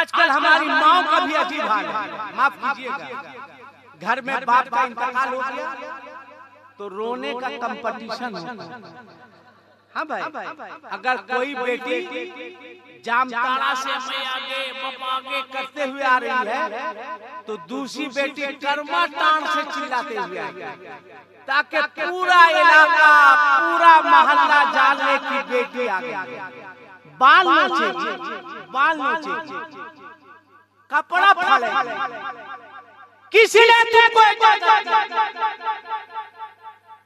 आजकल हमारी माँ का भी अजीब हाल है, माफ कीजिएगा। घर में बाप का इंतकाल हो गया तो रोने का कंपटीशन होता है। हाँ भाई, अगर कोई बेटी जामताड़ा से मैं आगे बाप आगे करते हुए आ रही है तो दूसरी बेटी कर्मा टाण से चिल्लाते हुए आएगी, ताकि पूरा इलाका पूरा मोहल्ला जानने की बेटी आ गई। बाल नोचे, बाल नोचे, कपड़ा फाड़े, किसी ने तुमको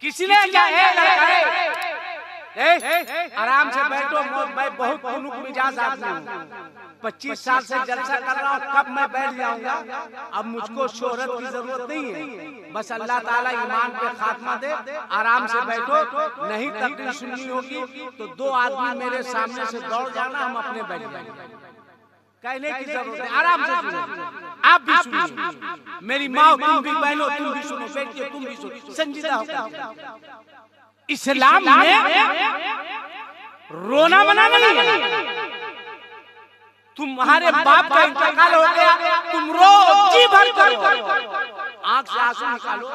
किसी ने क्या आराम से बैठो। मैं बहुत खुनुक मिजाज आदमी हूँ, 25 साल से जलसा कर रहा हूँ, कब मैं बैठ जाऊंगा। अब मुझको शोहरत की जरूरत नहीं है, बस अल्लाह ताला ईमान पे खात्मा दे। आराम से बैठो, नहीं तकलीफ सुननी होगी तो 2 आदमी मेरे सामने से दौड़ जाना, हम अपने बैठ जाएंगे। कहने की जरूरत है, आराम से सुनो, आप भी सुनिए, मेरी माँ तुम भी बहनों तुम भी सुनो, बेटियों तुम भी सुनो, संजीदा होकर। इस्लाम में रोना मना नहीं है। तुम्हारे बाप का इंतकाल हो गया, तुम रो, जी भर करो, आंख से आंसू निकालो।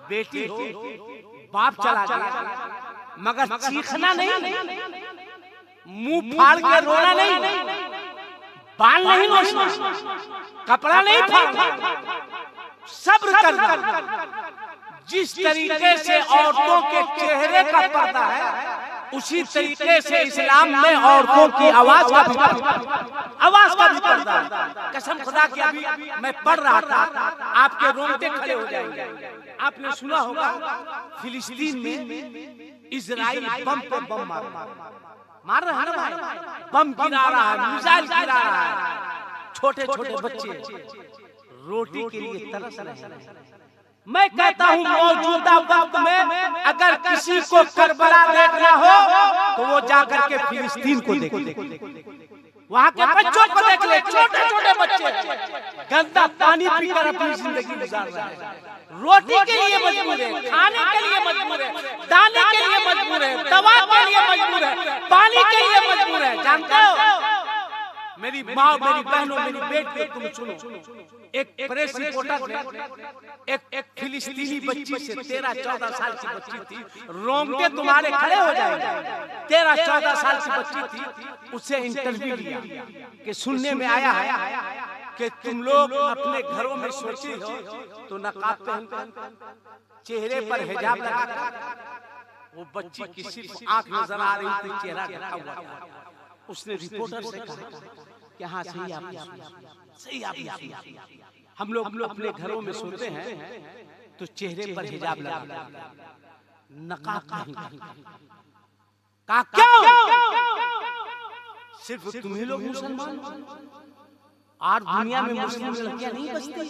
बेटी हो, बाप चला गया, मगर चीखना नहीं, मुंह फाड़ के रोना नहीं, बाल नहीं नोचना, कपड़ा नहीं फाड़ना, सब्र करना। जिस तरीके से औरतों के चेहरे का पर्दा है, उसी तरीके से इस्लाम में औरतों की आवाज का भी पर्दा है। कसम खुदा की, अभी मैं पढ़ रहा था, आपके रोंगटे खड़े हो जाएंगे। आपने सुना होगा फिलिस्तीन में इजराइल बम पे बम मार रहा है ना, बम गिरा रहा है, मिसाइल गिरा रहा है, छोटे छोटे बच्चे रोटी के लिए तरस रहे हैं। मैं कहता हूँ मौजूदा वक्त में अगर किसी को करबला देखना हो तो वो जाकर के फिलिस्तीन को देखे, वहाँ के बच्चों को देख ले, छोटे छोटे बच्चे गंदा पानी पीकर अपनी जिंदगी गुजार रहे हैं, रोटी के लिए मजबूर है, खाने के लिए मजबूर है, दाने के लिए मजबूर है, दवा के लिए मजबूर है, पानी के लिए मजबूर है। जानते हो मेरी माँ, मेरी बहनों, मेरी बेटी, तुम सुनो, एक प्रेस रिपोर्टर ने एक फिलिस्तीनी बच्ची से 13-14 साल की बच्ची थी, रोंगटे तुम्हारे खड़े हो जाएंगे, 13-14 साल की बच्ची थी, उससे इंटरव्यू लिया कि सुनने में आया है कि तुम लोग अपने घरों में सोती हो तो नकाब पहनकर, चेहरे पर हिजाब लगाकर। वो बच्ची की सिर्फ आंख नजर आ रही थी, चेहरा ढका हुआ था। उसने रिपोर्टर से कहा कि हाँ सही आपने सुना, हम लोग अपने घरों में सोते हैं तो चेहरे पर हिजाब लगा, नकाब नहीं। का क्यों? सिर्फ तुम्ही लोग मुसलमान और दुनिया में मुस्लिम लड़कियां नहीं बचती।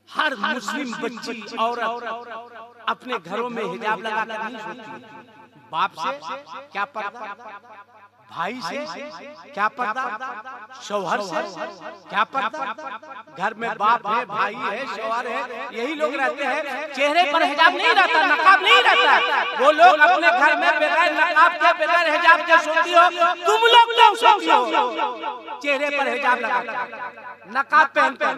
हर मुस्लिम बच्ची औरत अपने घरों में हिजाब लगाकर नहीं सोती। बाप से क्या पर्दा, भाई से क्या पर्दा, शौहर से क्या पर्दा। घर में बाप है, भाई है, शौहर है, यही लोग रहते हैं, चेहरे पर हिजाब नहीं रहता, नकाब नहीं रहता। वो लोग अपने घर में बगैर नकाब के बगैर हिजाब के सोती हो, तुम लोग क्यों सोती हो चेहरे पर हिजाब लगाकर, नकाब पहनकर?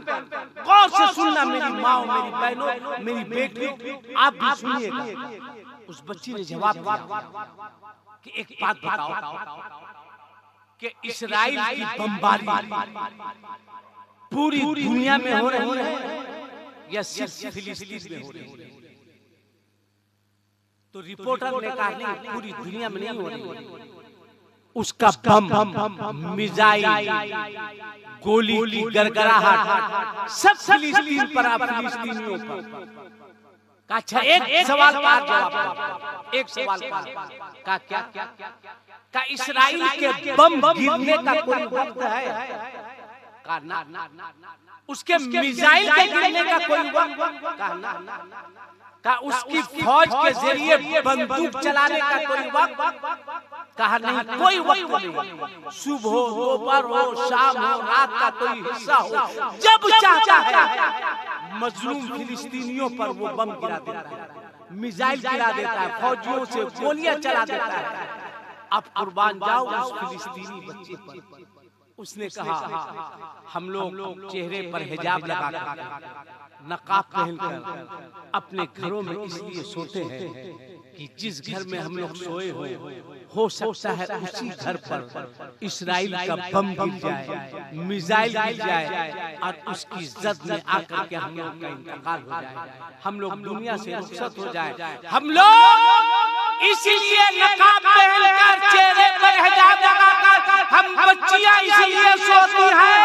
गौर से सुनना मेरी माँ, मेरी बहनों, मेरी बेटी, आप भी सुनिएगा। उस बच्ची ने जवाब दिया कि एक बात बताओ कि इस्राइल की बमबारी पूरी दुनिया में हो रही है या सिर्फ फिलिस्तीन में हो रही है? तो रिपोर्टर ने कहा नहीं, पूरी दुनिया में नहीं हो रही है। उसका बम, मिसाइल, गोली की गड़गड़ाहट सब फिलिस्तीन पर, फिलिस्तीनियों पर। अच्छा, एक सवाल का जवाब, एक सवाल का क्या का इस्राइल के बम गिरने का कोई वक्त है? का ना, उसके मिसाइल के गिरने का कोई वक्त? का ना, का उसकी फौज के जरिए बंदूक चलाने का कोई वक्त? कहा नहीं, कोई वक्त नहीं। सुबह हो, दोपहर हो, शाम हो, रात का कोई हिस्सा हो, जब चाहता है मजलूम फिलिस्तीनियों पर वो बम गिरा देता है, मिसाइल गिरा देता है, फौजियों से गोलियां चला देता है। अब कुर्बान जाओ उस फिलिस्तीनी बच्चे पर। उसने कहा हम लोग चेहरे पर हिजाब लगाकर नकाब पहनकर अपने घरों में इसलिए सोते हैं कि जिस घर में हम लोग सोए हो सकता है उसी घर पर इस्राइल का बम गिर जाए, मिसाइल गिर जाए और उसकी जद में आकर के हम लोग का इंतकाल हो जाए, हम लोग दुनिया से रुखसत हो जाए। हम लोग इसीलिए नकाब पहनकर चेहरे पर हिजाब लगाकर हम बच्चियां इसलिए सोती हैं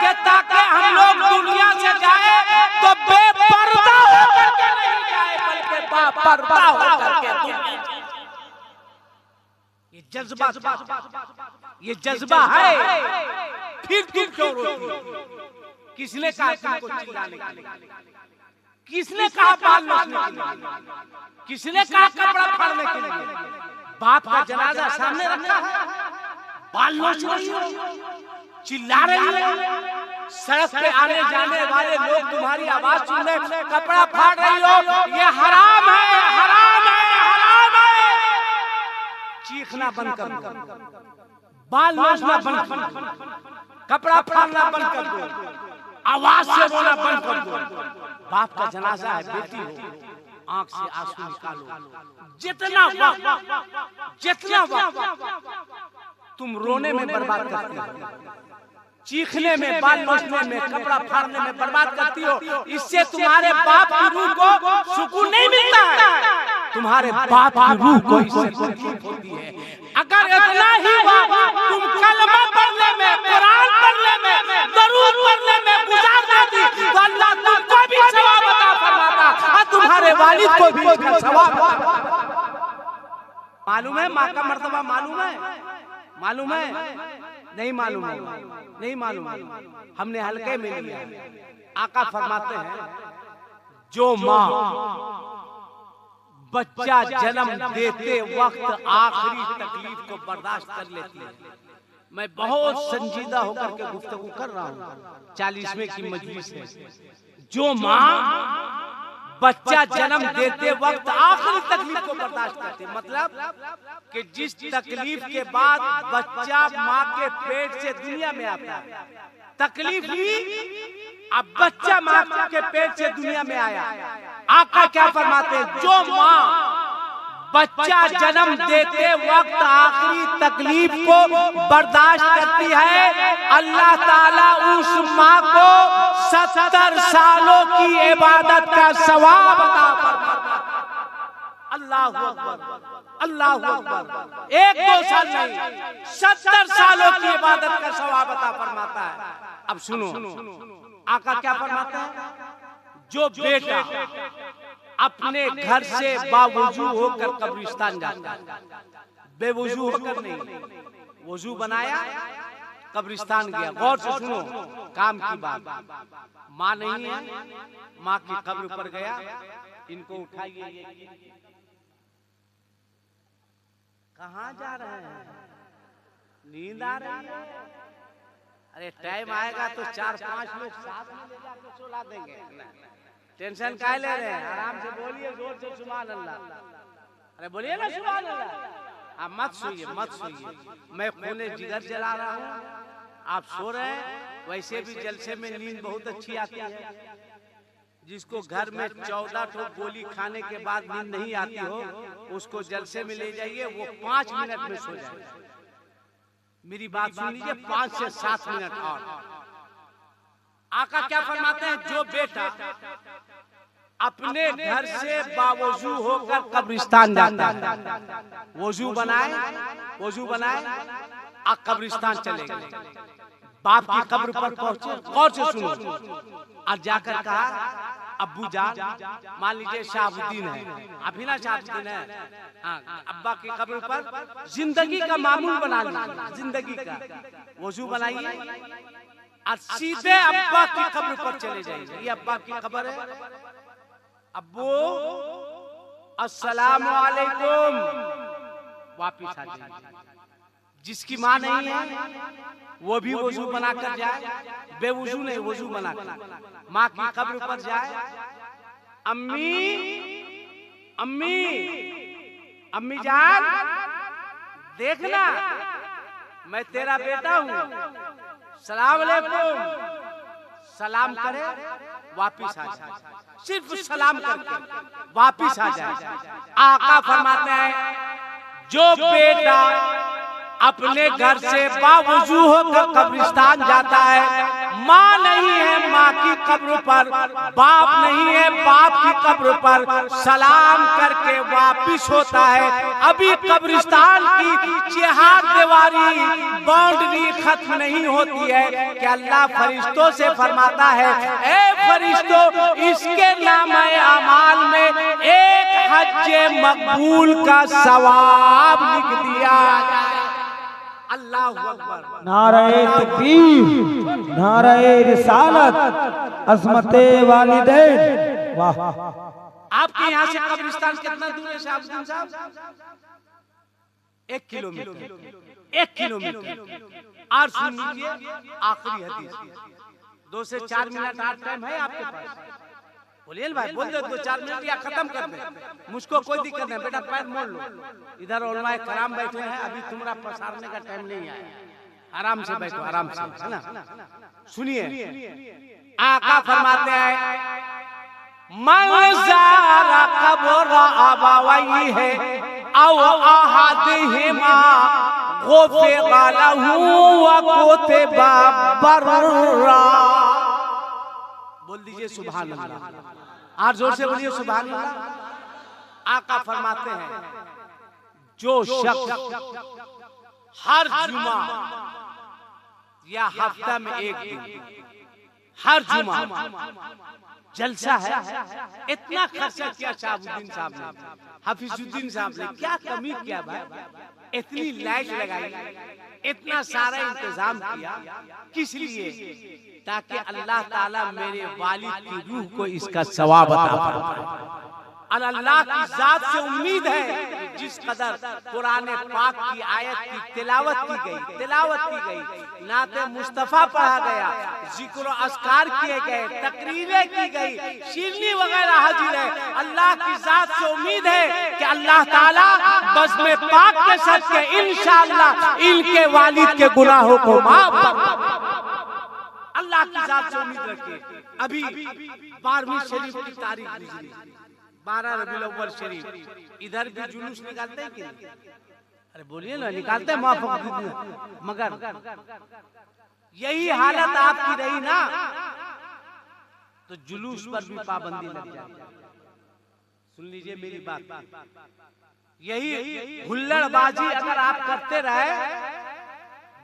कि ताकि हम लोग दुनिया से जाए तो बेपर्दा होकर के नहीं जाए बल्कि बापर्दा होकर के दुनिया से। ये जज्बा है। फिर तुम क्यों रोती हो? किसने कहा तुमको चिल्लाने के लिए? किसने कहा बाल नोचने के लिए? किसने कहा कपड़ा फाड़ने के लिए? बाप का जनाजा सामने रखा है, बाल नोच रही हो, चिल्ला रही हो, सड़क पे आने जाने वाले लोग तुम्हारी आवाज सुन रहे, कपड़ा फाड़ रही हो, ये हराम है, हराम है, हराम है। चीखना बंद कर दो, बाल नोचना बंद कर दो, कपड़ा फाड़ना बंद कर दो, आवाज से रोना बंद कर दो। बाप का जनाजा है, बेटी हो, आंख से आंसू निकालो। जितना वक्त तुम रोने में बर्बाद करती हो, चीखने में, बाल नोचने में, कपड़ा फाड़ने में बर्बाद करती हो, इससे तुम्हारे बाप की रूह को सुकून नहीं मिलता है, तुम्हारे बाप की रूह को इससे तकलीफ होती है। अगर इतना ही तुम कलमा पढ़ने में, कुरान पढ़ने में, दरूद पढ़ने में गुजार देती तो अल्लाह तुमको भी सवाब अता फरमाता और तुम्हारे वालिद को भी इसका सवाब अता। मालूम है माँ का मर्तबा? मालूम है? मालूम है? नहीं मालूम है, नहीं मालूम। हमने हल्के में लिया। आका फरमाते हैं जो माँ बच्चा जन्म देते वक्त आखिरी तकलीफ को बर्दाश्त कर लेती है। मैं बहुत संजीदा होकर के गुफ्तगू कर रहा हूँ, 40वें की मजलिस है। जो माँ बच्चा जन्म देते वक्त आखिरी तकलीफ को बर्दाश्त करती, मतलब कि जिस तकलीफ के बाद बच्चा माँ के पेट से दुनिया में आता है, तकलीफ हुई, अब बच्चा माँ के पेट से दुनिया में आया। आका क्या फरमाते हैं? जो माँ बच्चा जन्म देते वक्त आखिरी तकलीफ को बर्दाश्त करती है, अल्लाह ताला उस माँ को 70 सालों की इबादत का सवाब अता फरमाता है। अल्लाहु अकबर, अल्लाहु अकबर। 1-2 साल नहीं, 70 सालों की इबादत का सवाब अता फरमाता है। अब सुनो आका क्या फरमाता है? जो बेटा अपने घर से बावजू होकर कब्रिस्तान जाता है, बेवजू होकर नहीं, वजू बनाया कब्रिस्तान गया। गौर से सुनो काम की बात। माँ नहीं है, माँ की कब्र पर गया, इनको उठाइए। कहाँ जा रहे हैं? नींद आ रही है? अरे टाइम आएगा तो 4-5 लोग साथ में ले जाकर सुला देंगे। टेंशन काहे ले रहे हैं? आराम से बोलिए, जोर से सुभान अल्लाह। अरे बोलिए ना सुभान अल्लाह। आप मत सोइए, मत सोइए। मैं खूने जिगर जला रहा हूँ, आप सो रहे हैं। वैसे भी जलसे में नींद बहुत अच्छी आती है। जिसको घर में 14 ठो गोली खाने के बाद नींद नहीं आती हो, उसको जलसे में ले जाइए, वो 5 मिनट में सो जाए। मेरी बात सुन लीजिए, 5 से 7 मिनट और। आका क्या फरमाते हैं? जो बेटा अपने घर से बावजू होकर कब्रिस्तान जाता है, वजू बनाए और कब्रिस्तान चले गए, बाप की कब्र पर पहुंचे। गौर से सुनो, और जाकर कहा अब्बू जान, मान लीजिए शाहबुद्दीन है, अभी ना शाहबुद्दीन है, हाँ, अब्बा की कब्र पर जिंदगी का मामूल बना लीजिए, जिंदगी का वजू बनाइए और सीधे अब्बा की कब्र पर चले जाइए। ये अब्बा की कब्र है। अब्बू अस्सलाम वालेकुम, वापिस आ जाइए। जिसकी माँ नहीं है वो भी वजू बनाकर जाए, बेवजू नहीं, वजू बनाकर माँ की कब्र पर जाए। अम्मी, अम्मी, अम्मी जान, देखना मैं तेरा बेटा हूँ, सलाम अलैकुम, सलाम करे वापिस आ जाए, सिर्फ सलाम करके वापिस आ जाए। आका फरमाते हैं जो बेटा अपने घर से बावजू होकर कब्रिस्तान जाता है, माँ नहीं है माँ की कब्र पर, बाप नहीं है बाप की कब्र पर, सलाम करके वापिस होता है। अभी कब्रिस्तान की चेहार दीवारी बाउंड्री खत्म नहीं होती है कि अल्लाह फरिश्तों से फरमाता है, ए फरिश्तों इसके नामे अमाल में एक हज्जे मकबूल का सवाब लिख दिया जाए। अल्लाहु अकबर, नारे तकबीर, नारे रिसालत, अज़मते वालिदैन। वाह, आपके यहाँ से कब्रिस्तान कितना दूर है शाहबुद्दीन साहब? 1 किलोमीटर, 1 किलोमीटर। और सुन लीजिए आखिरी हदीस, 2 से 4 मिनट और टाइम है आपके पास। बोलिए भाई, बोल दो 2-4 मिनट या खत्म कर दे, मुझको कोई दिक्कत नहीं। बेटा पैर मोड़ लो, इधर उलमाए कराम बैठे हैं, अभी तुम्हारा पसारने का टाइम नहीं आया। आराम से बैठो, आराम से, है ना। सुनिए आका फरमाते हैं मन ज़ारा कब्र अबवैहि है औ अहदिहिमा गुफ़िरा लहू व कुतिबा बर्रा। बोल दीजिए सुभान अल्लाह, और जोर से बोलिए सुभान अल्लाह। आका फरमाते हैं जो शख्स हर जुमा या हफ्ता में एक दिन, हर जुमा जलसा है, इतना खर्चा किया शाहबुद्दीन साहब ने, हफीजुद्दीन साहब ने, क्या कमी किया भाई, इतनी लाइट लगाई, इतना सारा इंतजाम किया, किस लिए? ताकि अल्लाह ताला मेरे वालिद की रूह को इसका सवाब अता फरमाए। और अल्लाह की जात से उम्मीद है जिस कदर कुरान पाक की आयत की तिलावत की गई, नाते मुस्तफा पढ़ा गया, जिक्र अस्कार किए गए, तकरीरें की गई, शिरनी वगैरह हाजिर है। अल्लाह की जात से उम्मीद है कि अल्लाह ताला बज़्म पाक के सदके इंशाअल्लाह इनके वालिद के गुनाहों को माफ फरमाए। अल्लाह की जात से उम्मीद रखिए। अभी 12वीं शरीफ की तारीख गुजरी, 12 रबीउल अव्वल शरीफ, इधर भी जुलूस निकालते हैं कि नहीं? अरे बोलिए ना, निकालते हैं मुआफ़क़त, मगर यही हालत आपकी रही ना तो जुलूस पर भी पाबंदी लग जाएगी। सुन लीजिए मेरी बात, यही हुल्लड़बाजी अगर आप करते रहे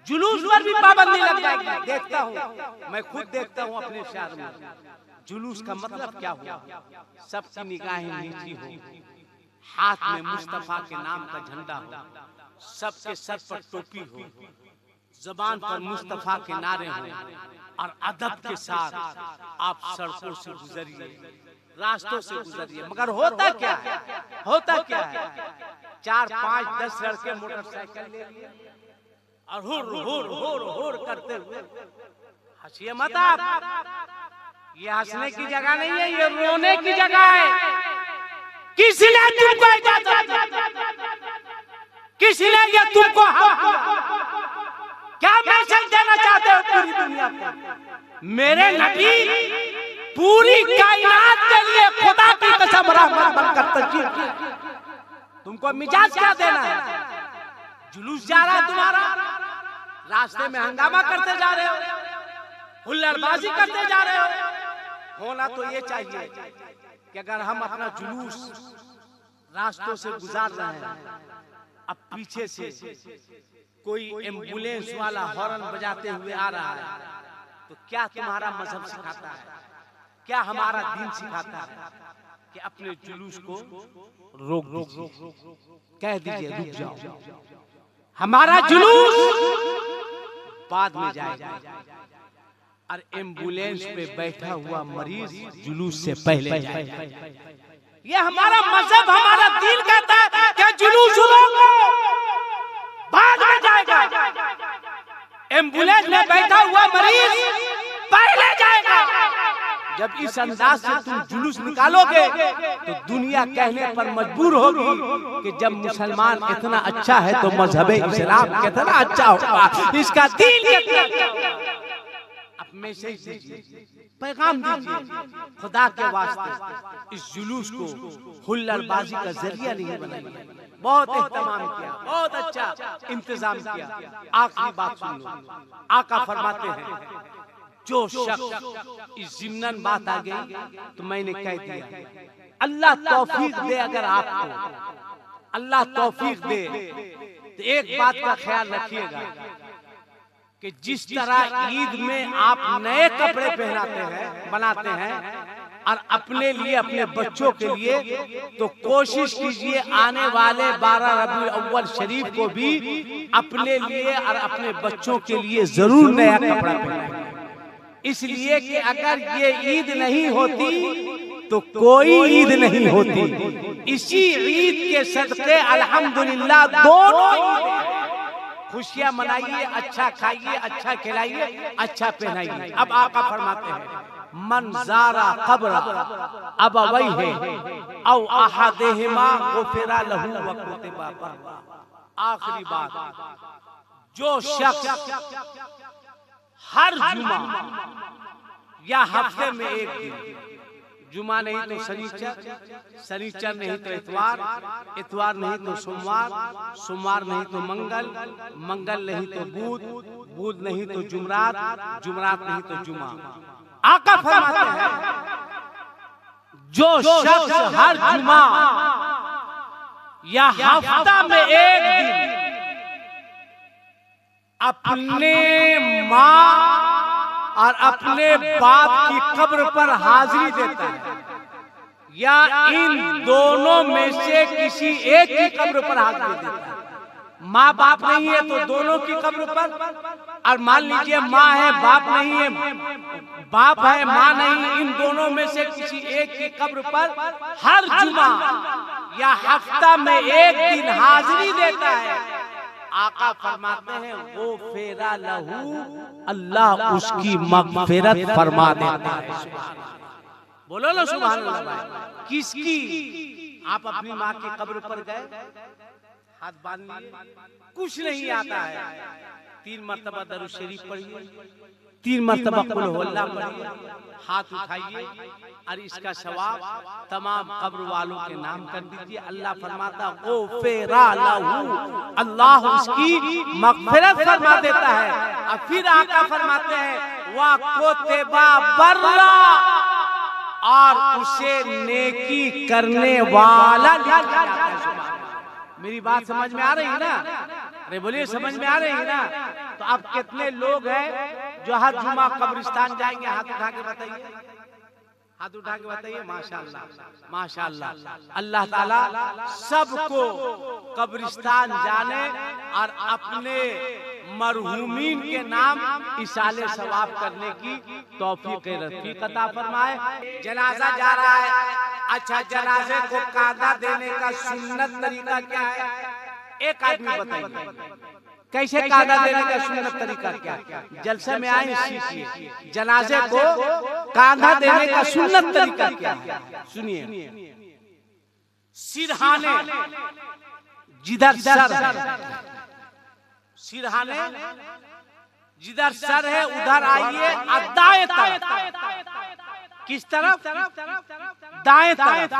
जुलूस पर भी पाबंदी लग जाएगी। देखता हूँ, मैं खुद देखता हूँ अपने शहर में, जुलूस का मतलब क्या हुआ? सबकी निगाहें नीची हो, हाथ में मुस्तफा के नाम का झंडा हो, सबके सर पर टोपी हो, जबान पर मुस्तफा के नारे हो, और अदब के साथ आप सड़कों से गुजरिए, रास्तों से गुजरिए। मगर होता क्या है? 4-5-10 लड़के मोटरसाइकिल ले लिए और हुर करते हुए, हंसिए मत आप, ये हंसने की जगह नहीं है, ये रोने की जगह है। किसने तुमको इजाजत दी? किसने ये तुमको क्या मैसेज देना चाहते हो पूरी दुनिया को? मेरे नबी पूरी कायनात के लिए खुदा की कसम रहमत बनकर तशरीफ किए, तुमको मिजाज क्या देना है? जुलूस जा रहा है तुम्हारा, रास्ते में हंगामा करते जा रहे हो, हुल्लड़बाजी करते जा रहे हो। होना तो ये चाहिए कि अगर हम अपना जुलूस रास्तों से गुजार रहे हैं, अब पीछे से कोई एम्बुलेंस वाला हॉर्न बजाते हुए आ रहा है, तो क्या तुम्हारा मजहब सिखाता है, क्या हमारा दीन सिखाता है कि अपने जुलूस को रोक दीजिए, कह दीजिए रुक जाओ, हमारा जुलूस बाद में जाएगा। और एम्बुलेंस पे बैठा हुआ मरीज जुलूस से पहले जाएगा। ये हमारा मजहब, हमारा दीन कहता है कि जुलूस रोको, बाद में जाएगा। एम्बुलेंस में बैठा हुआ मरीज पहले जाएगा। जब इस अंदाज से तुम जुलूस निकालोगे तो दुनिया कहने पर मजबूर होगी कि जब मुसलमान इतना अच्छा है तो मजहब इस्लाम कितना अच्छा होगा, इसका दीन कितना अच्छा होगा। अब मैसेज दीजिए, पैगाम दीजिए, खुदा के वास्ते इस जुलूस को हुल्लड़बाजी का जरिया नहीं बनाइए। बहुत एहतमाम किया, बहुत अच्छा इंतजाम किया। आखिरी बात सुन लो, आका फरमाते हैं जो शख्स इस जिम्नन बात आ गई तो मैंने कह दिया, अल्लाह तौफीक दे, अगर आपको अल्लाह तौफीक दे तो एक बात का ख्याल रखिएगा कि जिस तरह ईद में आप नए कपड़े पहनाते हैं, बनाते हैं और अपने लिए अपने बच्चों के लिए, तो कोशिश कीजिए आने वाले 12 रबीउल अव्वल शरीफ को भी अपने लिए और अपने बच्चों के लिए जरूर नया कपड़ा पहनाएं। इसलिए कि अगर ये ईद नहीं होती तो कोई ईद नहीं होती। इसी ईद के सदके अल्हम्दुलिल्लाह दोनों खुशियां मनाइए, अच्छा खाइए, अच्छा खिलाइए, अच्छा पहनाइए। अब आका फरमाते हैं मन ज़ारा क़ब्र अबवैहि औ अहदिहिमा गुफ़िरा लहू व कुतिबा बर्रा। आखिरी बात, जो शख्स हर जुमा या हफ्ते में एक दिन, जुमा नहीं तो शनिचर, शनिचर नहीं तो इतवार, इतवार नहीं तो सोमवार, सोमवार नहीं तो मंगल, मंगल नहीं तो बुध, बुध नहीं तो जुमरात, जुमरात नहीं तो जुमा। आका फरमाते हैं जो शख्स हर जुमा या हफ्ता में एक दिन अपने माँ और अपने बाप की कब्र पर हाजिरी देता है, या इन दोनों में से किसी एक की कब्र पर हाजिरी देता है, माँ बाप नहीं है तो दोनों की कब्र पर, और मान लीजिए माँ है बाप नहीं है, बाप है माँ नहीं, इन दोनों में से किसी एक की कब्र पर हर जुमा या हफ्ता में एक दिन हाजिरी देता है। आका फरमाते हैं वो फेरा लहू, अल्लाह उसकी मगफिरत फरमा देता है। बोलो ना सुभान अल्लाह। किसकी? आप अपनी माँ की कब्र पर गए, हाथ बांध लिए, कुछ नहीं आता है, 3 मरतबा दरूद शरीफ पढ़िए, 3 मरतबा कुल हुवल्लाह पढ़िए, हाथ उठाइए और इसका सवाब तमाम कब्र वालों के नाम कर दीजिए। अल्लाह फरमाता ओ फेरा लहू, अल्लाह उसकी मगफिरत फरमा देता है। और फिर आका फरमाते हैं वा कोतेबा बर्रा, और उसे नेकी करने वाला लिखा जाता है। मेरी बात समझ में आ रही है ना? अरे बोलिए समझ में आ रही है ना? तो अब कितने लोग हैं जो हर जुमा कब्रिस्तान जाएंगे? हाथ उठा के बताइए, हाथ उठा के बताइए। माशाअल्लाह, माशाअल्लाह। अल्लाह ताला सबको कब्रिस्तान जाने और अपने मरहूमीन के नाम इसाले सवाब करने की तौफीक रफ़ीक अता फरमाए। जनाजा जा रहा है, अच्छा जनाजे को कांधा देने का सुन्नत तरीका क्या है? एक आदमी बताइए कैसे कांधा देने का सुन्नत तरीका क्या है? जलसे में आए सीखिए, जनाजे को कांधा देने का सुन्नत तरीका क्या है? सुनिए, सिरहाने जिधर सर है, सिरहाने जिधर सर है उधर आइए, दाएं तरफ। किस तरफ? दाएं तरफ।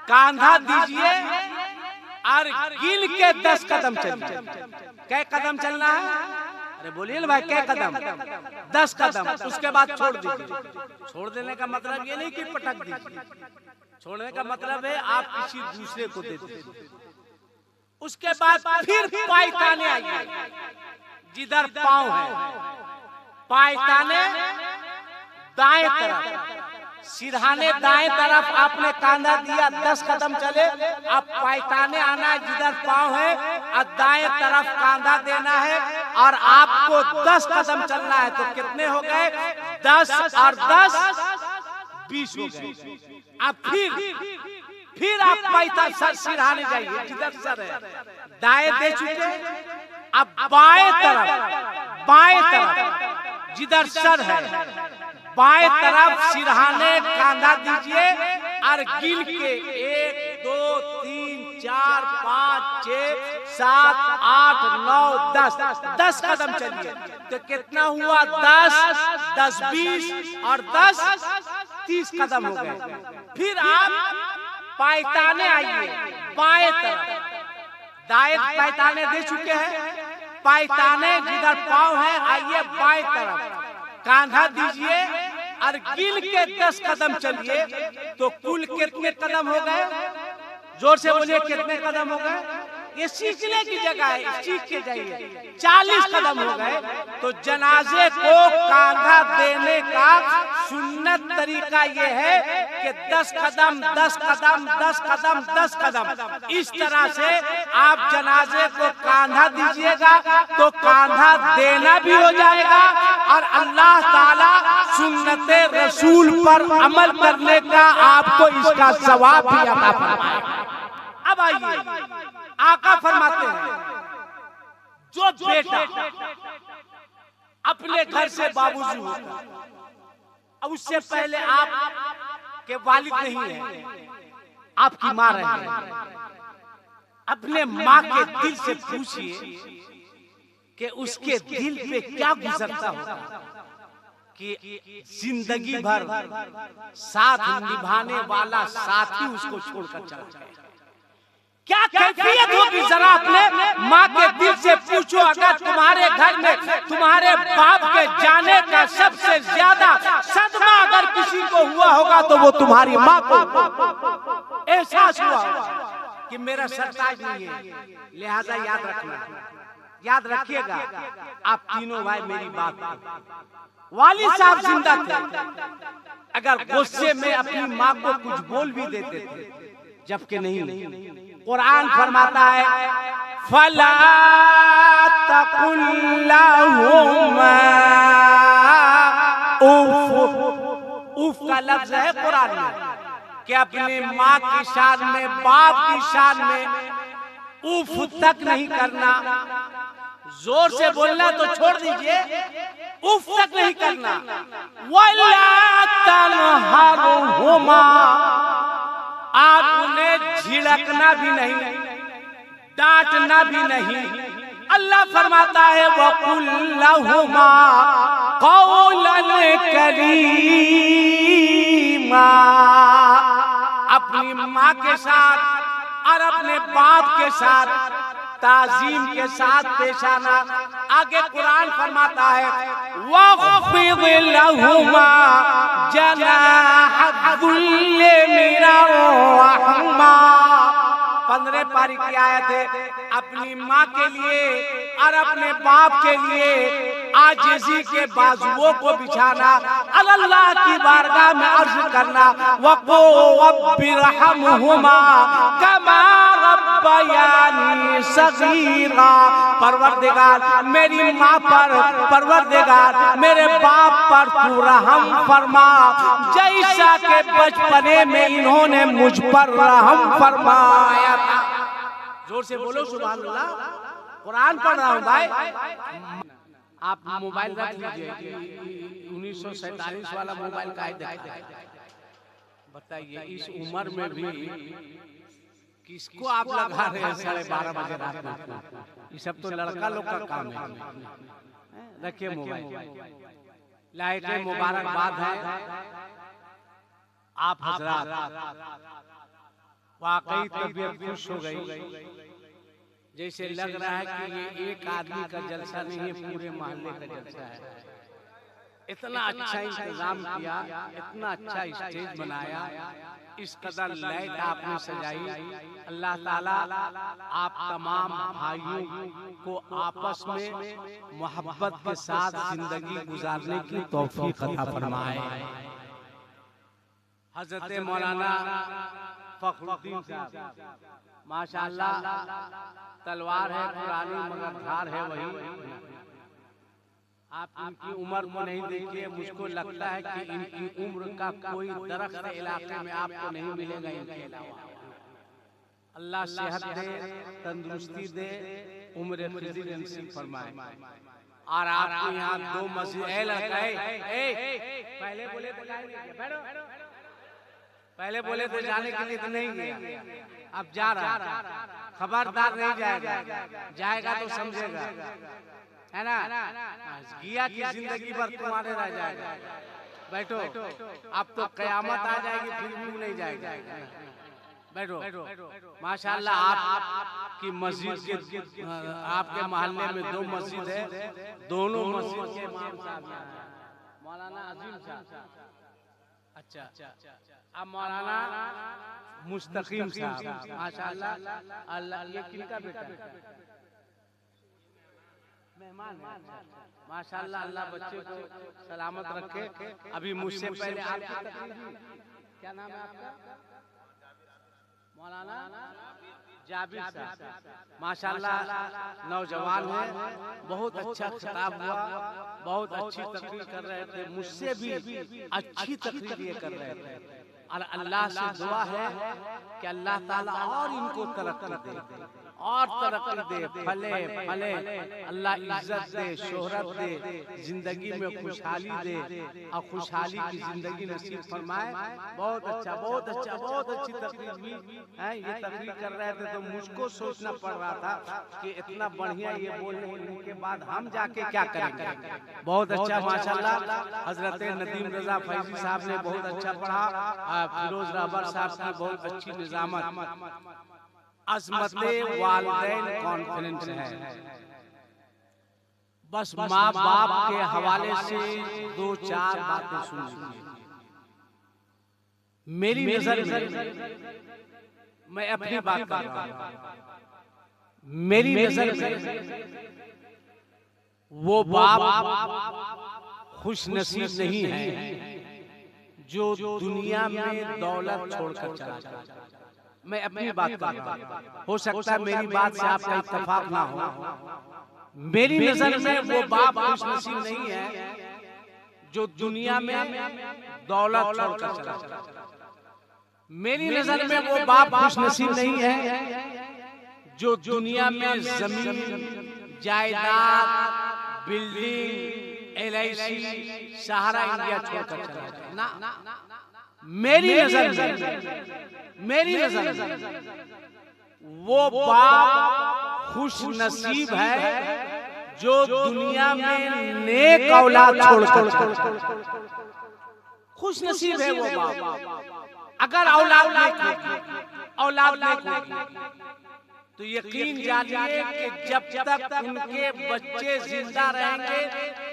कांधा दीजिए और गिन के 10 कदम चलिए। कै कदम चलना है? अरे बोलिए ना भाई, कै कदम? 10 कदम। उसके बाद छोड़ दीजिए। छोड़ देने का मतलब ये नहीं कि पटक दीजिए, छोड़ने का मतलब है आप किसी दूसरे को दे दीजिए। उसके बाद फिर पायताने आइए, जिधर पांव है पायताने दाएं तरफ, सिरहाने दाएं तरफ आपने कांधा दिया, 10 कदम चले, अब पायताने आना है जिधर पांव है और दाएं तरफ कांधा देना है और आपको 10 कदम चलना है। तो कितने हो गए? 10 और 10 20 हो गए। अब फिर आप पायता सर सिरहाने जाइए जिधर सर है, दाएं दे चुके, अब बाएं तरफ जिधर सर है बाएं तरफ सिरहाने कांधा दीजिए और गिन के 1 2 3 4 5 6 7 8 9 10 कदम चलिए तो कितना हुआ? 10 10 20 और 10 30 कदम हो गए। फिर आप पायताने आइए बाएं तरफ, दाएं पायताने दे चुके हैं, पायताने जिधर पांव है आइए बाएं तरफ, कांधा दीजिए और गिन के 10 कदम चलिए तो कुल कितने कदम हो गए? जोर से बोलिए कितने कदम हो गए? ये सीखने की जगह है, सीख के जाइए। 40 कदम हो गए तो जनाजे को कांधा देने का सुन्नत तरीका ये है कि 10 कदम 10 कदम 10 कदम 10 कदम इस तरह से आप जनाजे को कांधा दीजिएगा तो कांधा देना भी हो जाएगा और अल्लाह ताला सुन्नते रसूल पर अमल करने का आपको इसका सवाब भी अता फरमाएगा। अब आइए आका फरमाते हैं, जो बेटा अपने घर से बाबूजी होता है, अब उससे पहले आप के वालिद नहीं है, आपकी माँ रहे, अपने माँ के दिल से पूछिए कि उसके दिल पे क्या गुजरता होगा कि जिंदगी भर साथ निभाने वाला साथी उसको छोड़कर चला जाए। क्या कैफियत होगी? जरा अपने माँ के दिल से पूछो। अगर तुम्हारे घर में तुम्हारे बाप के जाने का सबसे ज्यादा सदमा अगर किसी को हुआ होगा तो वो तुम्हारी माँ को एहसास हुआ होगा कि मेरा सरताज नहीं है। लिहाजा याद रखना, याद रखिएगा आप तीनों भाई मेरी बात। वालिद साहब जिंदा थे, अगर गुस्से में अपनी माँ को कुछ बोल भी देते थे, जबकि नहीं। कुरान फरमाता है फला तकुल लहुमा उफ। उफ का लफ्ज है कुरान में कि अपनी माँ की शान में, बाप की शान में उफ तक नहीं करना। जोर से बोलना तो छोड़ दीजिए, उफ तक नहीं करना। वला तनहरुहुमा, आप उन्हें झिड़कना भी नहीं, डांटना भी नहीं। अल्लाह फरमाता है वकुल लहुमा कौलन करीमा। अपनी माँ के साथ और अपने बाप के साथ ताजीम के साथ पेश आना। आगे कुरान फरमाता है वख़्फ़िज़ लहुमा जनाह दुल्ले मिना रहमा। 15 पारी की आयत है। अपनी माँ के लिए और अपने बाप के लिए आजिज़ी के बाजुओं को बिछाना, अल्लाह की बारगाह में अर्ज करना वक़ो रब्बिरहमहुमा कमा रब्बयानी सगीरा। परवरदिगार मेरी माँ पर, परवरदिगार मेरे बाप पर तू रहम फरमा जैसा के बचपने में इन्होंने मुझ पर रहम फरमाया था। जोर से बोलो सुभान अल्लाह। कुरान पढ़ रहा हूँ भाई। आप मोबाइल रख लीजिए, 1947 वाला मोबाइल का है, बताइए इस उम्र में भी किसको आप लगा रहे हैं 12:30 बजे रात में? ये सब तो लड़का लोग का काम है। रखिए मोबाइल, लाइटें मुबारकबाद है। आप हजरात वाकई तबीयत खुश हो गई, जैसे लग रहा है कि ये एक आदमी का जलसा नहीं है, पूरे मोहल्ले का जलसा है। इतना अच्छा इंतजाम किया, इतना अच्छा स्टेज बनाया, इस कदर लाइट आपने सजाई। अल्लाह ताला आप तमाम भाइयों को आपस में मोहब्बत के साथ जिंदगी गुजारने की तौफीक अता फरमाए। हजरत मौलाना फखरुद्दीन साहब माशाअल्लाह, तलवार है पुरानी मगर धार है वही। आप इनकी उम्र को नहीं देखिए, मुझको लगता है कि इनकी उम्र का कोई दरख्त इलाके में आपको नहीं मिलेगा इनके अलावा। अल्लाह सेहत दे, तंदुरुस्ती दे, उम्र खिज़र नसीब फरमाए। और आपको यहाँ दो मस्जिद ए लड़का पहले बोले तो बैठो, पहले बोले तो जाने के लिए तो नहीं गया, अब जा रहा, खबरदार नहीं जाएगा, जाएगा तो समझेगा, है ना, गया की जिंदगी भर तुम्हारे रह जाएगा। बैठो, अब तो कयामत आ जाएगी फिर भी नहीं जाएगा। बैठो, माशाल्लाह आपकी मस्जिद के आपके मोहल्ले में दो मस्जिद है, दोनों मस्जिद के इमाम साहब मौलाना अजीम साहब, अच्छा, अब मौलाना मुस्तकीम साहब, माशाल्लाह। अल्लाह, ये किनका बेटा है? मेहमान है, माशाल्लाह। अल्लाह बच्चे को सलामत रखे। अभी मुझसे पहले क्या नाम है आपका? मौलाना जाबिर साहब, माशाल्लाह नौजवान है, बहुत अच्छा खिताब हुआ, बहुत अच्छी तकरीर कर रहे थे, मुझसे भी अच्छी तकरीर ये कर रहे थे। और अल्लाह से दुआ है कि अल्लाह ताला और इनको तरक्की दे, और तरक्की दे, फले फले, अल्लाह इज्जत दे, शोहरत दे, जिंदगी में खुशहाली दे और खुशहाली की जिंदगी नसीब फरमाए। बहुत अच्छा, बहुत अच्छा, बहुत अच्छी तकरीर हुई है। ये तकरीर कर रहे थे तो मुझको सोचना पड़ रहा था कि इतना बढ़िया ये बोलने के बाद हम जाके क्या करेंगे। बहुत अच्छा, माशाल्लाह। हजरत नदीम रजा फैजी साहब ने बहुत अच्छा पढ़ा, फिरोज रहबर साहब की बहुत अच्छी निजामत। अज़मते वालिदैन कॉन्फ्रेंस है, बस माँ बाप के हवाले से दो चार बातें सुन लीजिए। मेरी नजर में, मैं अपनी बात कर रहा हूं, मेरी नजर में वो बाप खुश नसीब नहीं है जो दुनिया में दौलत छोड़कर चला जाए। मैं अपनी बात कर रहा हूं, हो सकता है मेरी बात से आपका इत्तेफाक ना हो। मेरी नजर में वो बाप खुश नसीब नहीं है जो दुनिया में दौलत छोड़कर चला जाए। मेरी नजर में वो बाप खुश नसीब नहीं है जो दुनिया में जमीन, जायदाद, बिल्डिंग, LIC, सहारा इंडिया छोड़कर चला जाए ना। मेरी नजर वो बाप खुश नसीब है जो दुनिया में नेक औलाद छोड़कर, खुश नसीब है वो बाप। अगर औलाद नेक होगी तो यकीन जानिए कि जब तक उनके बच्चे जिंदा रहेंगे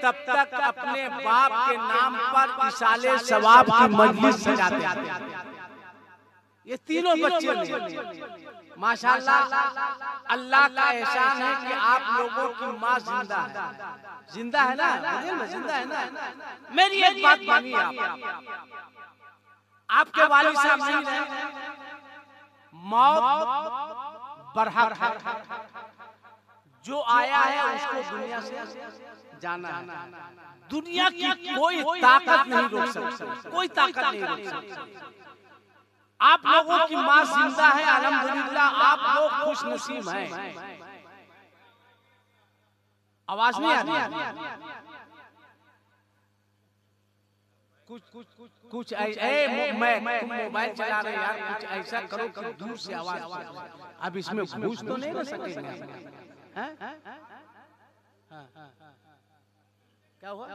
तब तक अपने बाप के नाम पर इसाले सवाब की मजलिस सजाते हैं। ये तीनों बच्चे माशाल्लाह, अल्लाह का एहसान है कि आप लोगों की माँ जिंदा है। जिंदा है ना? जिंदा है ना? मेरी एक बात मानिए, आपके वालिद साहब नहीं रहे, मौत बरहक है, जो आया है उसको दुनिया से जाना है। दुनिया की कोई ताकत नहीं रोक सकती, कोई ताकत नहीं रोक सकती। आप लोगों की माँ जिंदा है, अल्हम्दुलिल्लाह, आप लोग खुश नसीब हैं। आवाज नहीं आ रही? कुछ मैं तुम मोबाइल चला रहे यार, कुछ ऐसा करो कि दूर से आवाज। अब इसमें घूस तो नहीं रह सकेंगे, क्या हुआ?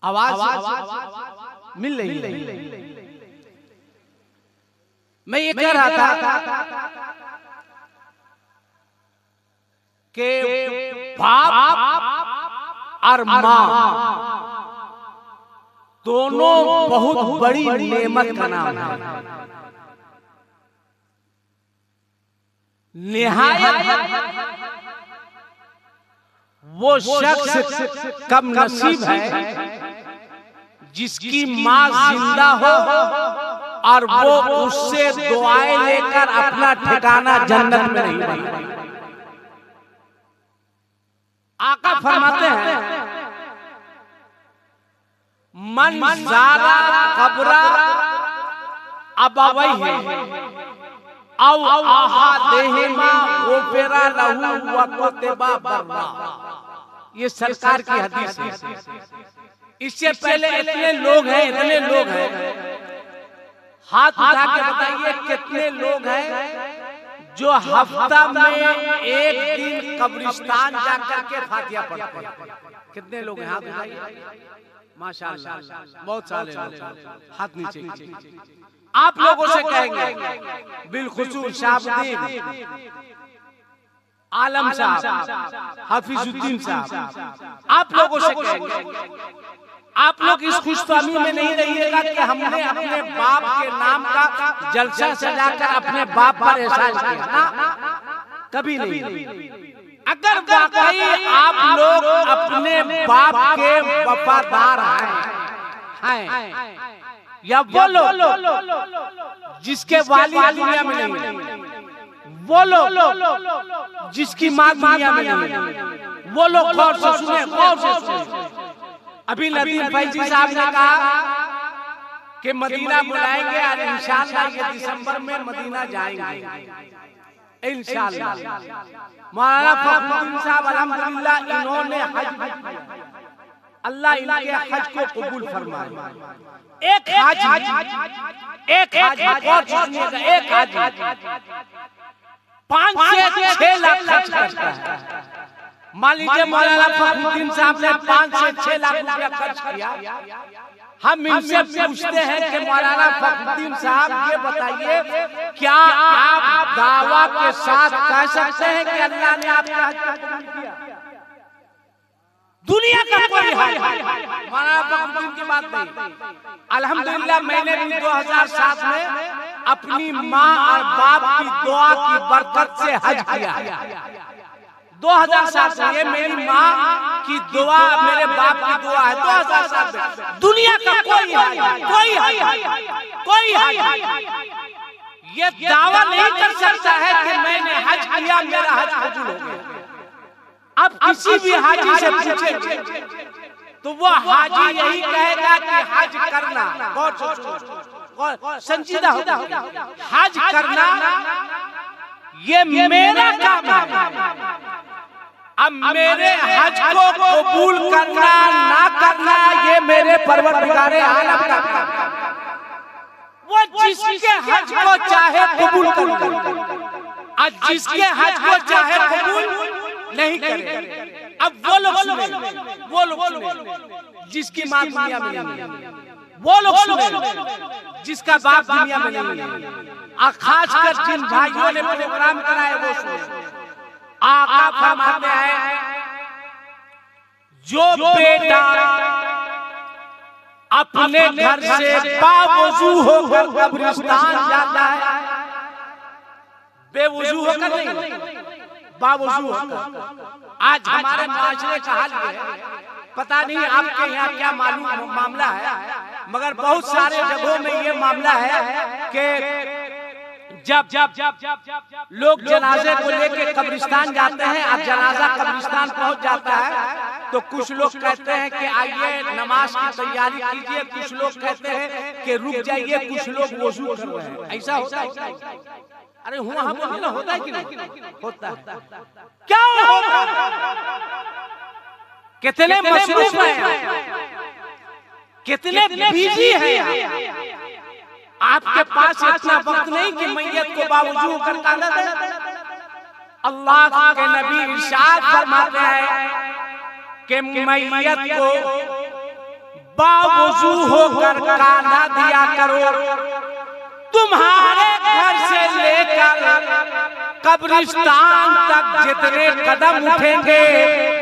आवाज मिल रही है। मैं ये कह रहा था कि बाप और माँ दोनों बहुत बड़ी नेमत का नाम है। निहायत वो शख्स कम नसीब है जिसकी माँ जिंदा हो और वो उससे दुआएं लेकर अपना ठिकाना जन्नत में नहीं बने। आका फरमाते हैं, मन ज़ारा कब्रा अबवैहि औ आहा देहिमा गोफेरा लहू व कोतेबा बर्रा। ये सरकार की हदीस है। इससे पहले इतने लोग हैं, हाथ उठा के बताइए कितने लोग हैं जो हफ्ता में एक दिन कब्रिस्तान जाकर के फातिहा पढ़ते हैं? कितने लोग हैं? हाथ उठाइए। माशाअल्लाह, बहुत सारे लोग। हाथ नीचे। आप लोगों से कहेंगे बिलखुसूस शाहबुद्दीन आलम साहब, हाफिजुद्दीन साहब, आप लोगों से कहेंगे, आप लोग इस खुशफहमी में नहीं रहिएगा कि हमने अपने बाप के नाम का जलसा सजाकर अपने बाप पर एहसान किया ना, कभी नहीं। अगर वाकई आप लोग अपने बाप के वफादार हैं या वो लोग जिसके वालिद दुनिया में नहीं, वो लोग जिसकी माँ दुनिया में नहीं, वो लोग गौर से सुने, गौर से सुने। अभी लतीफ फैजी साहब ने कहा कि मदीना बुलाएंगे और इंशाअल्लाह ये दिसंबर में मदीना जाएंगे इंशाअल्लाह। मौलाना फखरुद्दीन साहब अल्हम्दुलिल्लाह इन्होंने हज, अल्लाह इनके हज को कबूल फरमाए। एक हज और सुनिएगा, एक हज 5 से 6 लाख खर्च करता है। मान लीजिए मौलाना फखरुद्दीन साहब ने 5 से 6 लाख रुपया खर्च किया। हम इनसे पूछते हैं कि मौलाना फखरुद्दीन साहब ये बताइए, क्या आप दावा के साथ कह सकते हैं कि अल्लाह ने आपके हज को कबूल किया? दुनिया का कोई हाल मौलाना फखरुद्दीन की बात नहीं। अल्हम्दुलिल्लाह मैंने भी 2007 में अपनी माँ और बाप की दुआ की बरकत से हज किया। 2007 में ये मेरी माँ की दुआ, मेरे बाप की दुआ है। 2007 में दुनिया का कोई ये दावा नहीं कर सकता है कि मैंने हज किया, मेरा हज कबूल हो गया। अब किसी भी हाजी से पूछे तो वो हाजी यही कहेगा कि हज करना, संजीदा होगा, हज करना ये मेरा काम है। अब मेरे हज को कबूल करना ना करना ये मेरे परवरदिगारे आलम का काम है। वो जिसके हज को चाहे कबूल कर, और जिसके हज को चाहे कबूल नहीं करे। अब वो लोग जिसकी माँ दुनिया में नहीं, वो लोग जिसका बाप दुनिया में नहीं, खासकर जिन भाइयों ने प्रोग्राम कराए वो सुने। आका फरमाते हैं जो बेटा अपने घर से बावजू होकर कब्रिस्तान जाता है, बेवजू होकर नहीं, बावजू होकर। आज हमारे माशरे का हाल ये है, पता नहीं आपके यहाँ क्या मालूम मामला है, मगर बहुत सारे जगहों में ये मामला है कि जब लोग जनाजे को लेके कब्रिस्तान जाते हैं और जनाजा कब्रिस्तान पहुंच जाता है तो कुछ लोग कहते हैं कि आइए नमाज की तैयारी कीजिए, कुछ लोग कहते हैं कि रुक जाइए, कुछ लोग वजू कर रहे हैं। ऐसा होता है? अरे हुआ होता है कि नहीं होता है? क्या होता है? कितने मसरूफ हैं, कितने बिजी हैं। आपके पास इतना वक्त नहीं कि मैयत को बावजू करता न दे। अल्लाह के नबी इरशाद फरमाते हैं कि मैयत को बावजू होकर कांधा दिया करो। तुम्हारे घर से लेकर कब्रिस्तान तक जितने कदम उठेंगे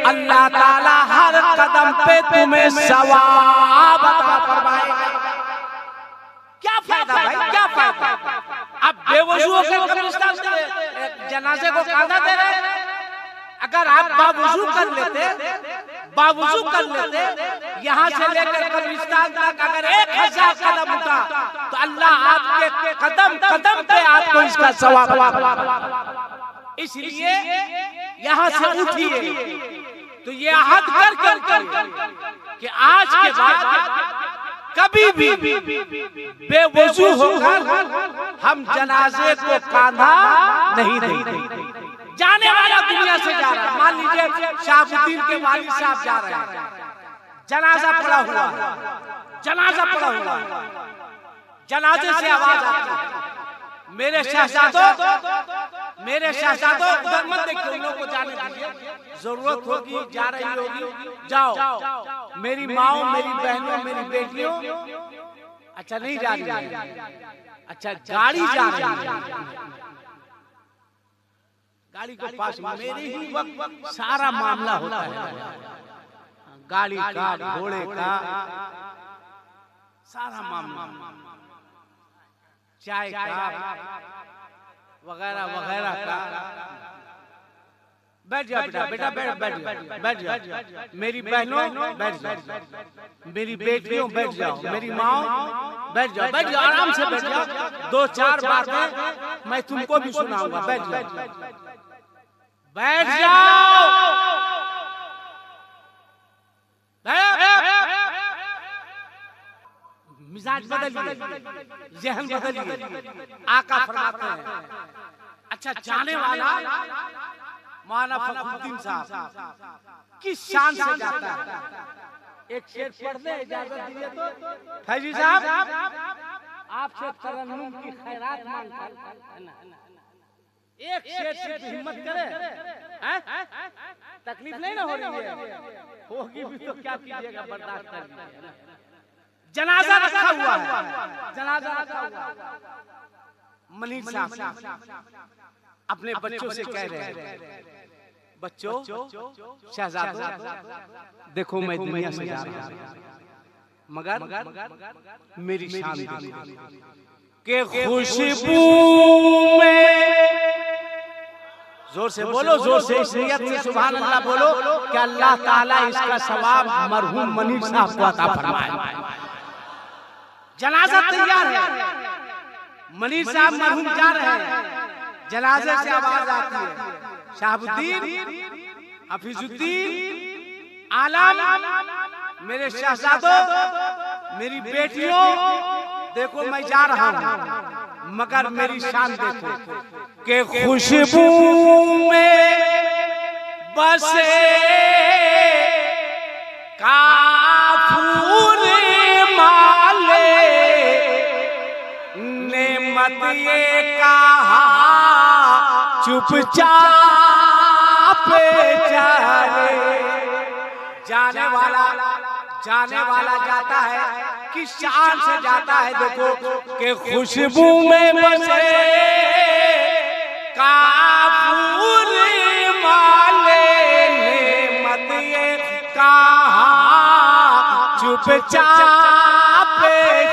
अल्लाह ताला हर कदम पे तुम्हें सवाब अता फरमाएगा। क्या फायदा भाई, क्या फायदा? अब बेवजू होकर कब्रिस्तान से जनाजे को कांधा दे रहे हैं। अगर आप बावजू कर लेते यहाँ से लेकर कब्रिस्तान तक अगर 1000 कदम उठा तो अल्लाह आपके कदम कदम पे आपको इसका सवाब। इसलिए यहाँ से उठिए तो ये अहद कर कि आज के बाद कभी भी बेवजू होकर हम जनाजे को कांधा नहीं देंगे। जाने वाला दुनिया से जा रहा है, मान लीजिए शाहबुद्दीन के वालिद साहब जा रहे हैं, जनाजा पड़ा हुआ है, जनाजा पड़ा हुआ है, जनाजे से आवाज आती है, मेरे शहजादों उधर मत देखिए, उन लोगों को जाने दीजिए, जरूरत होगी जा रही होगी, जाओ। मेरी माओ, मेरी बहनों, मेरी बेटियों, अच्छा नहीं जा रही है, अच्छा गाड़ी जा रही है, गाड़ी के पास मेरे ही वक्त सारा मामला होता है, गाड़ी का, घोड़े का सारा मामला, चाय का वगैरह वगैरह का। बैठ जाओ बेटा, बैठ जाओ, मेरी बहनों बैठ जाओ, मेरी बेटियों बैठ जाओ, मेरी माँ बैठ जाओ, आराम से बैठ जाओ, 2-4 बातें मैं तुमको भी सुनाऊंगा, बैठ जाओ। मिजाज बदलिए, ज़हन बदलिए, आका फरमाते हैं। अच्छा, जाने वाला मौलाना फखरुद्दीन साहब किस शान से जाता है, एक शेर पढ़ दे, इजाजत दीजिए तो। फैजी साहब, आपसे तरन्नुम की खैरात मांगता है, एक शेर से हिम्मत करे, तकलीफ नहीं ना हो रही है, होगी भी तो क्या कीजिएगा, बर्दाश्त कर लीजिए। जनाजा रखा हुआ है, जनाजा रखा हुआ है, मनीष साहब अपने बच्चों से कह रहे हैं, बच्चों, शहजादों, देखो मैं दुनिया से जा रहा हूं, मगर मेरी शान के खुशबू में, जोर से बोलो, जोर से, इस नियत से सुभान अल्लाह बोलो कि अल्लाह ताला इसका सवाब मरहूम मनीष साहब को अता फरमाए। जनाजा तैयार है, मनीष साहब मरहूम जा रहे हैं, जनाजे से आवाज आती है, शाहबुद्दीन, हफीजुद्दीन, आलम, मेरे शहजादों, मेरी बेटियों, देखो मैं जा रहा हूं, मगर मेरी शान देखो कि खुशबू में बसे काफूर माले, नेमत ये कहा चुपचाप चले। जाने वाला जाता है, किस शान से जाता है, देखो कि खुशबू में बसे काफूर माले, नेमत ये कहा चुपचाप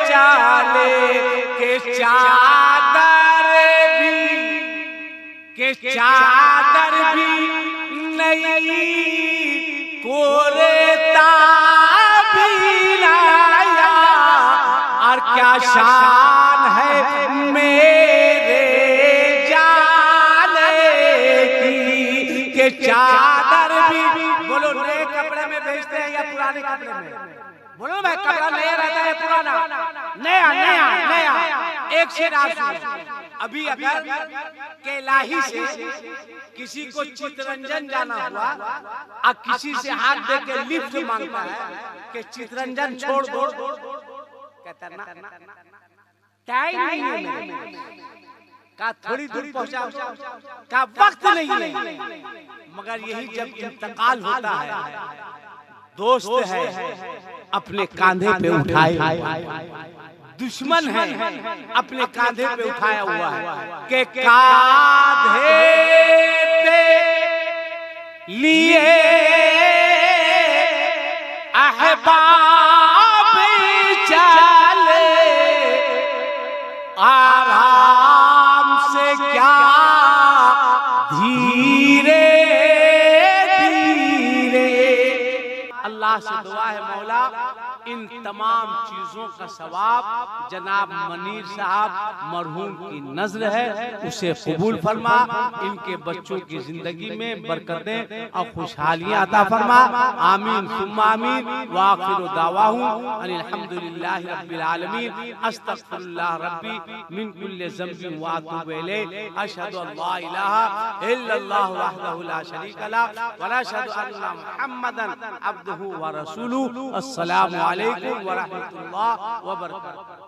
चले, के चादर भी नहीं कोरे ताबीराया, और क्या शान है मेरे जाने की, के चादर भी, बोलो नए कपड़े में भेजते हैं या पुराने कपड़े में, बोलो भाई, कपड़ा नया रहता है पुराना, नया, एक शेर आप सुनिए। अभी अगर कैलाही से किसी को चितरंजन जाना हुआ, और किसी से हाथ दे के लिफ्ट मांगता है कि चितरंजन छोड़ दो, कहता ना, टाइम नहीं है, का थोड़ी दूर पहुंचा, का वक्त नहीं है, मगर यही जब इंतकाल होता है, दोस्त है अपने कांधे पे उठाए, दुश्मन है अपने कांधे पे उठाया हुआ है, के कांधे पे लिए अहबाब चले, आराम से क्या धीरे धीरे। अल्लाह से दुआ है, मौला इन तमाम चीजों का सवाब जनाब मनीर साहब मरहूम की नज़र है, उसे कबूल फरमा, इनके बच्चों की जिंदगी में बरकतें और खुशहालियां अता फरमा। आमीन सुम्मा आमीन। व आखिरु दावाहू अनिल हम्दुलिल्लाहि रब्बिल आलमीन। अस्तगफिरुल्लाह रब्बी मिन कुल्लि ज़ंबिन व अतूबु इलैहि। अशहदु अल्ला इलाहा इल्लल्लाह वहदहु ला शरीका लहु व अशहदु अन्ना मुहम्मदन अब्दुहु व रसूलुहु। अस्सलामु अलैकुम व रहमतुल्लाहि व बरकातुहू।